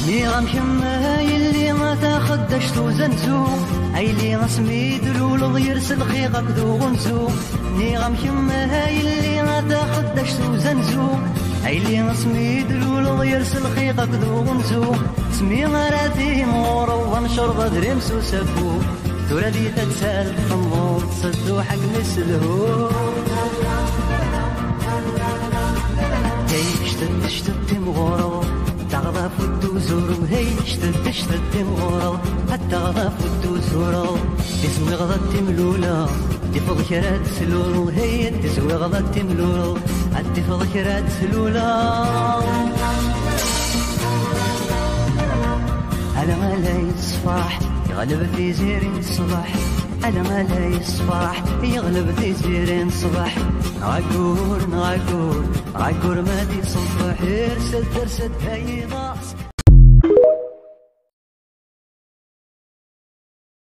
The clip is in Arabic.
نيغم كما يلي ما تاخدش توزنزو ايلي غسميد الولغ يرسل خيقك ذو غنزو نيغم كما يلي ما تاخدش توزنزو ايلي غسميد الولغ يرسل خيقك ذو غنزو سمي غراتي مورا ونشرب دريمس وسفو تورا دي تتسال خمور تصدو حق مسلهو شتت شتت مغورو تغضى فدو زورو هي شتت شتت مغورو حتى غضى فدو زورو اسمي غضى تملولا تفض كرات سلولو هي تسوي غضى تملولو تفض كرات سلولا على ما لا يصفح يغلب في زيرين الصباح على ما لا يصفح يغلب في زيرين الصباح نعقور نعقور نعقور ما دي صبح ارسد ارسد هاي ضاص